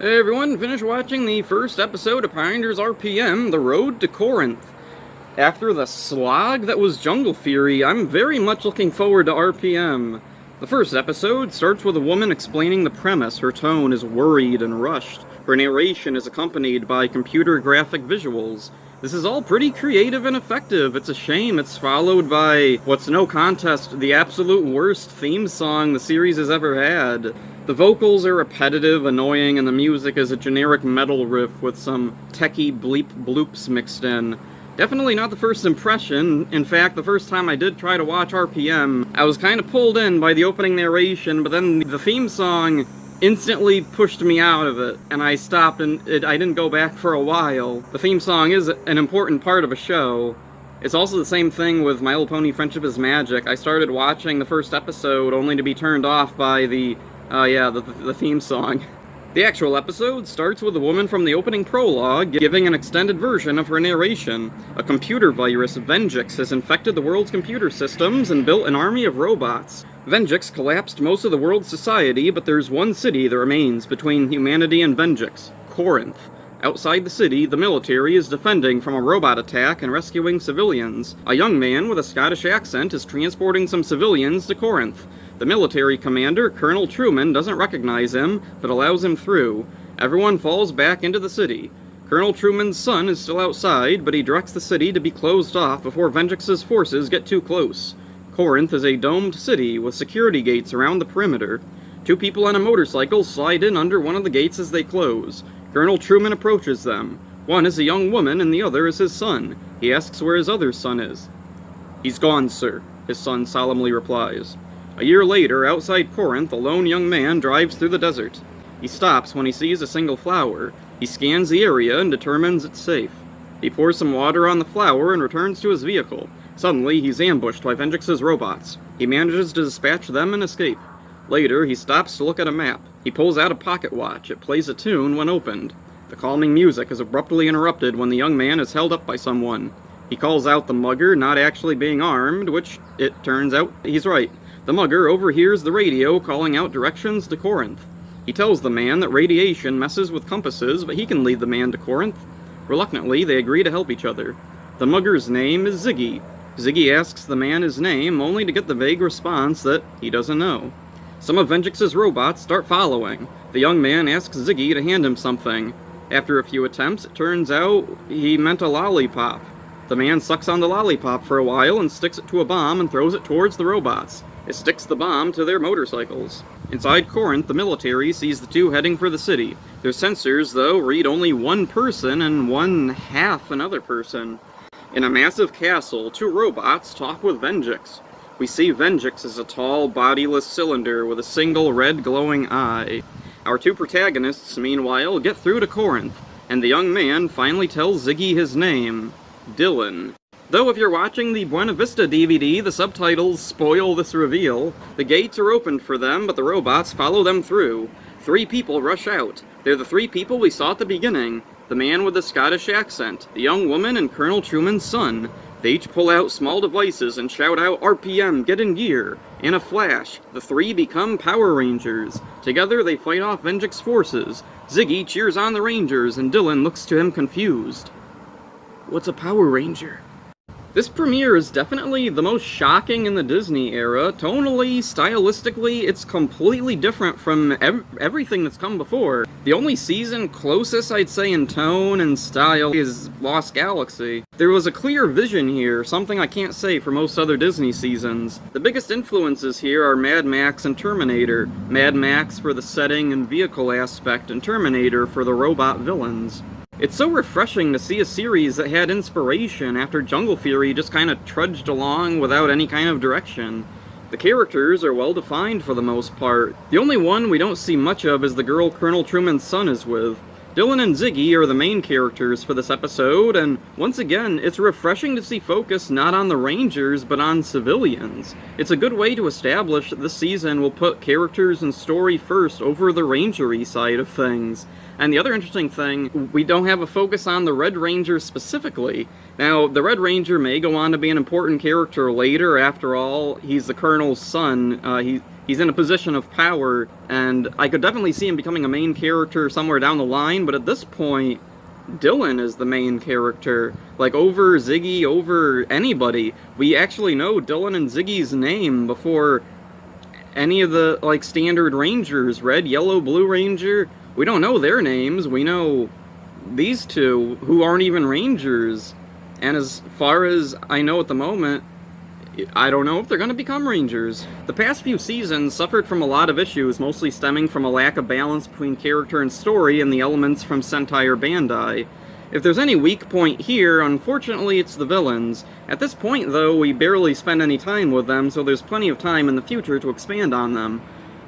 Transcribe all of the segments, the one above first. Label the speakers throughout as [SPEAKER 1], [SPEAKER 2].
[SPEAKER 1] Hey everyone, finished watching the first episode of Pioneers RPM, The Road to Corinth. After the slog that was Jungle Fury, I'm very much looking forward to RPM. The first episode starts with a woman explaining the premise. Her tone is worried and rushed. Her narration is accompanied by computer graphic visuals. This is all pretty creative and effective. It's a shame it's followed by what's no contest the absolute worst theme song the series has ever had. The vocals are repetitive, annoying, and the music is a generic metal riff with some techie bleep bloops mixed in. Definitely not the first impression. In fact, the first time I did try to watch RPM, I was kind of pulled in by the opening narration, but then the theme song instantly pushed me out of it, and I stopped and I didn't go back for a while. The theme song is an important part of a show. It's also the same thing with My Little Pony Friendship is Magic. I started watching the first episode only to be turned off by the theme song. The actual episode starts with a woman from the opening prologue giving an extended version of her narration. A computer virus, Venjix, has infected the world's computer systems and built an army of robots. Venjix collapsed most of the world's society, but there's one city that remains between humanity and Venjix, Corinth. Outside the city, the military is defending from a robot attack and rescuing civilians. A young man with a Scottish accent is transporting some civilians to Corinth. The military commander, Colonel Truman, doesn't recognize him, but allows him through. Everyone falls back into the city. Colonel Truman's son is still outside, but he directs the city to be closed off before Venjix's forces get too close. Corinth is a domed city with security gates around the perimeter. Two people on a motorcycle slide in under one of the gates as they close. Colonel Truman approaches them. One is a young woman and the other is his son. He asks where his other son is. "He's gone, sir," his son solemnly replies. A year later, outside Corinth, a lone young man drives through the desert. He stops when he sees a single flower. He scans the area and determines it's safe. He pours some water on the flower and returns to his vehicle. Suddenly, he's ambushed by Venjix's robots. He manages to dispatch them and escape. Later, he stops to look at a map. He pulls out a pocket watch. It plays a tune when opened. The calming music is abruptly interrupted when the young man is held up by someone. He calls out the mugger, not actually being armed, which, it turns out, he's right. The mugger overhears the radio calling out directions to Corinth. He tells the man that radiation messes with compasses, but he can lead the man to Corinth. Reluctantly, they agree to help each other. The mugger's name is Ziggy. Ziggy asks the man his name, only to get the vague response that he doesn't know. Some of Venjix's robots start following. The young man asks Ziggy to hand him something. After a few attempts, it turns out he meant a lollipop. The man sucks on the lollipop for a while and sticks it to a bomb and throws it towards the robots. It sticks the bomb to their motorcycles. Inside Corinth, the military sees the two heading for the city. Their sensors, though, read only one person and one half another person. In a massive castle, two robots talk with Venjix. We see Venjix as a tall, bodiless cylinder with a single red glowing eye. Our two protagonists, meanwhile, get through to Corinth, and the young man finally tells Ziggy his name, Dylan. Though if you're watching the Buena Vista DVD, the subtitles spoil this reveal. The gates are opened for them, but the robots follow them through. Three people rush out. They're the three people we saw at the beginning. The man with the Scottish accent, the young woman, and Colonel Truman's son. They each pull out small devices and shout out, "RPM, get in gear!" In a flash, the three become Power Rangers. Together they fight off Venjix forces. Ziggy cheers on the Rangers, and Dylan looks to him confused. "What's a Power Ranger?" This premiere is definitely the most shocking in the Disney era. Tonally, stylistically, it's completely different from everything that's come before. The only season closest, I'd say, in tone and style is Lost Galaxy. There was a clear vision here, something I can't say for most other Disney seasons. The biggest influences here are Mad Max and Terminator. Mad Max for the setting and vehicle aspect, and Terminator for the robot villains. It's so refreshing to see a series that had inspiration after Jungle Fury just kind of trudged along without any kind of direction. The characters are well defined for the most part. The only one we don't see much of is the girl Colonel Truman's son is with. Dylan and Ziggy are the main characters for this episode, and once again, it's refreshing to see focus not on the Rangers, but on civilians. It's a good way to establish that this season will put characters and story first over the Rangery side of things. And the other interesting thing, we don't have a focus on the Red Ranger specifically. Now, the Red Ranger may go on to be an important character later. After all, he's the Colonel's son. He's in a position of power, and I could definitely see him becoming a main character somewhere down the line, but at this point, Dylan is the main character. Like, over Ziggy, over anybody. We actually know Dylan and Ziggy's name before any of the, like, standard Rangers. Red, Yellow, Blue Ranger. We don't know their names. We know these two, who aren't even Rangers. And as far as I know at the moment, I don't know if they're going to become Rangers. The past few seasons suffered from a lot of issues, mostly stemming from a lack of balance between character and story and the elements from Sentai or Bandai. If there's any weak point here, unfortunately it's the villains. At this point, though, we barely spend any time with them, so there's plenty of time in the future to expand on them.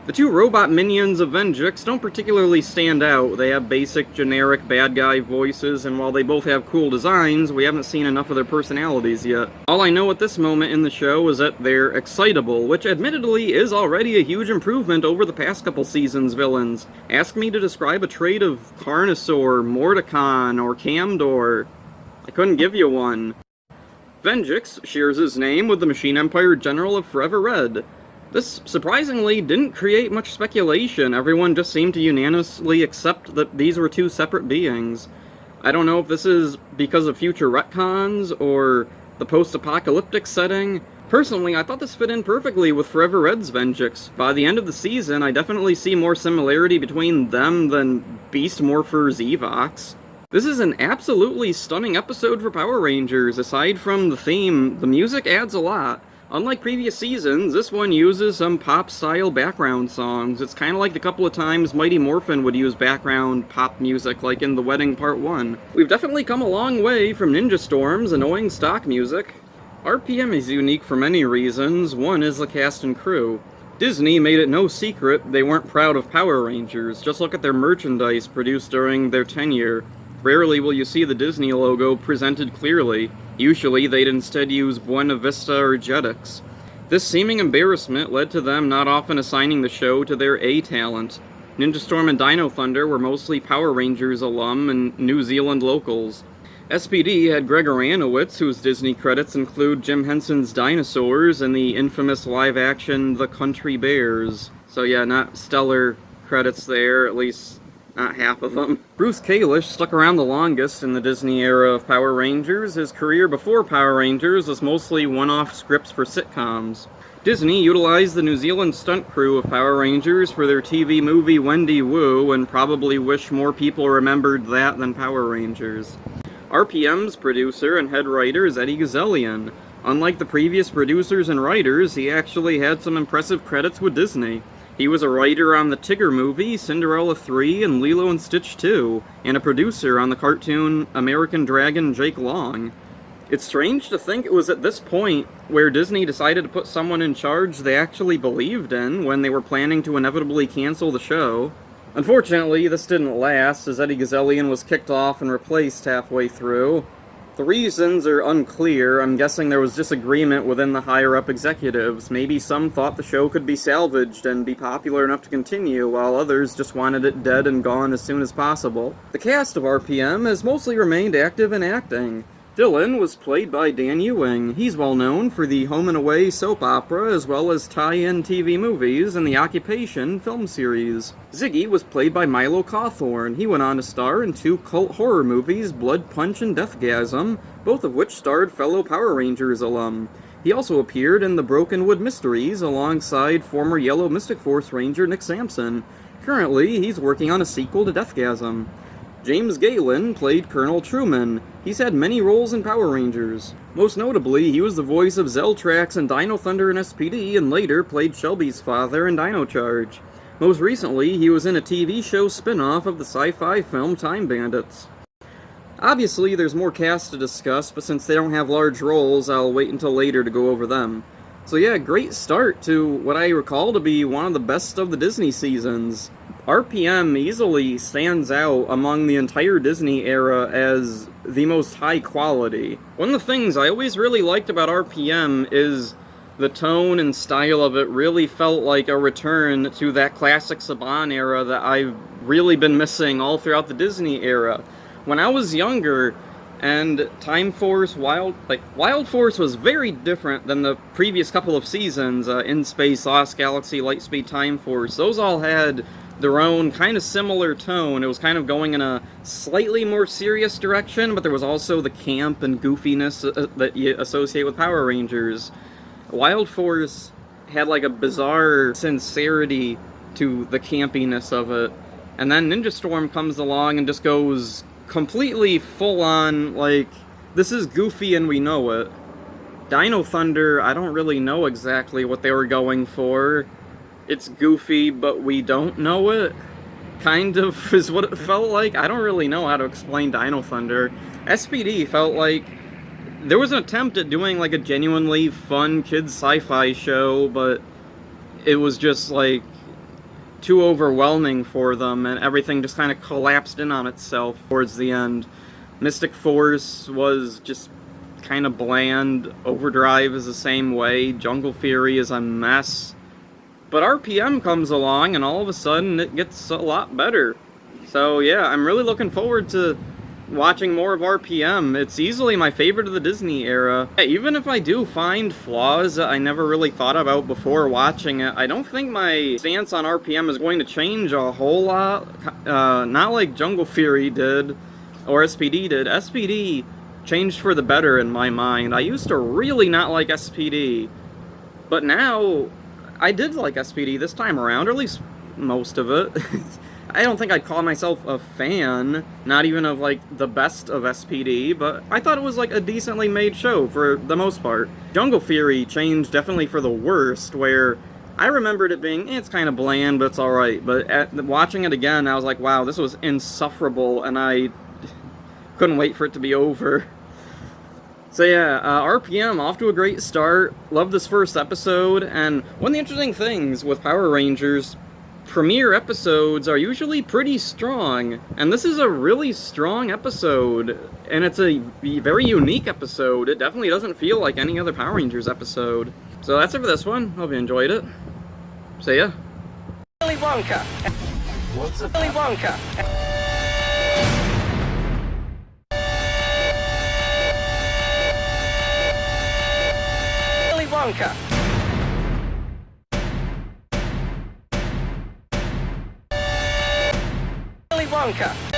[SPEAKER 1] The two robot minions of Venjix don't particularly stand out. They have basic, generic bad guy voices, and while they both have cool designs, we haven't seen enough of their personalities yet. All I know at this moment in the show is that they're excitable, which admittedly is already a huge improvement over the past couple seasons' villains. Ask me to describe a trait of Carnosaur, Mordecon, or Camdor. I couldn't give you one. Venjix shares his name with the Machine Empire General of Forever Red. This, surprisingly, didn't create much speculation. Everyone just seemed to unanimously accept that these were two separate beings. I don't know if this is because of future retcons, or the post-apocalyptic setting. Personally, I thought this fit in perfectly with Forever Red's Venjix. By the end of the season, I definitely see more similarity between them than Beast Morphers Evox. This is an absolutely stunning episode for Power Rangers. Aside from the theme, the music adds a lot. Unlike previous seasons, this one uses some pop-style background songs. It's kind of like the couple of times Mighty Morphin would use background pop music, like in The Wedding Part 1. We've definitely come a long way from Ninja Storm's annoying stock music. RPM is unique for many reasons. One is the cast and crew. Disney made it no secret they weren't proud of Power Rangers. Just look at their merchandise produced during their tenure. Rarely will you see the Disney logo presented clearly. Usually, they'd instead use Buena Vista or Jetix. This seeming embarrassment led to them not often assigning the show to their A talent. Ninja Storm and Dino Thunder were mostly Power Rangers alum and New Zealand locals. SPD had Gregor Anowitz, whose Disney credits include Jim Henson's Dinosaurs and the infamous live-action The Country Bears. So yeah, not stellar credits there, at least not half of them. Bruce Kalish stuck around the longest in the Disney era of Power Rangers. His career before Power Rangers was mostly one-off scripts for sitcoms. Disney utilized the New Zealand stunt crew of Power Rangers for their TV movie Wendy Wu, and probably wish more people remembered that than Power Rangers. RPM's producer and head writer is Eddie Gazzellian. Unlike the previous producers and writers, he actually had some impressive credits with Disney. He was a writer on the Tigger movie, Cinderella 3, and Lilo and Stitch 2, and a producer on the cartoon American Dragon Jake Long. It's strange to think it was at this point where Disney decided to put someone in charge they actually believed in when they were planning to inevitably cancel the show. Unfortunately, this didn't last, as Eddie Gazzellian was kicked off and replaced halfway through. The reasons are unclear. I'm guessing there was disagreement within the higher-up executives. Maybe some thought the show could be salvaged and be popular enough to continue, while others just wanted it dead and gone as soon as possible. The cast of RPM has mostly remained active in acting. Dylan was played by Dan Ewing. He's well known for the Home and Away soap opera, as well as tie-in TV movies and the Occupation film series. Ziggy was played by Milo Cawthorn. He went on to star in 2 cult horror movies, Blood Punch and Deathgasm, both of which starred fellow Power Rangers alum. He also appeared in the Brokenwood Mysteries alongside former Yellow Mystic Force Ranger Nick Sampson. Currently, he's working on a sequel to Deathgasm. James Galen played Colonel Truman. He's had many roles in Power Rangers. Most notably, he was the voice of Zeltrax in Dino Thunder and SPD, and later played Shelby's father in Dino Charge. Most recently, he was in a TV show spin-off of the sci-fi film Time Bandits. Obviously, there's more cast to discuss, but since they don't have large roles, I'll wait until later to go over them. So yeah, great start to what I recall to be one of the best of the Disney seasons. RPM easily stands out among the entire Disney era as the most high quality. One of the things I always really liked about RPM is the tone and style of it really felt like a return to that classic Saban era that I've really been missing all throughout the Disney era. When I was younger, And Time Force, Wild Force was very different than the previous couple of seasons. In Space, Lost Galaxy, Lightspeed, Time Force. Those all had their own kind of similar tone. It was kind of going in a slightly more serious direction, but there was also the camp and goofiness that you associate with Power Rangers. Wild Force had like a bizarre sincerity to the campiness of it. And then Ninja Storm comes along and just goes completely full-on, like, this is goofy and we know it. Dino Thunder, I don't really know exactly what they were going for. It's goofy, but we don't know it. Kind of is what it felt like. I don't really know how to explain Dino Thunder. SPD felt like there was an attempt at doing like a genuinely fun kids sci-fi show, but it was just like too overwhelming for them, and everything just kind of collapsed in on itself towards the end. Mystic Force was just kind of bland. Overdrive is the same way. Jungle Fury is a mess. But RPM comes along, and all of a sudden it gets a lot better. So yeah, I'm really looking forward to watching more of RPM. It's easily my favorite of the Disney era. Even if I do find flaws that I never really thought about before watching it, I don't think my stance on RPM is going to change a whole lot. Not like Jungle Fury did, or SPD did. SPD changed for the better in my mind. I used to really not like SPD, but now I did like SPD this time around, or at least most of it. I don't think I'd call myself a fan, not even of, like, the best of SPD, but I thought it was, like, a decently made show for the most part. Jungle Fury changed definitely for the worst, where I remembered it being, it's kind of bland, but it's alright, but watching it again, I was like, wow, this was insufferable, and I couldn't wait for it to be over. So yeah, RPM, off to a great start. Love this first episode, and one of the interesting things with Power Rangers, premiere episodes are usually pretty strong, and this is a really strong episode, and it's a very unique episode. It definitely doesn't feel like any other Power Rangers episode. So that's it for this one. Hope you enjoyed it. See ya.
[SPEAKER 2] Willy Wonka. What's a Willy Wonka? Willy Wonka. Willy Wonka.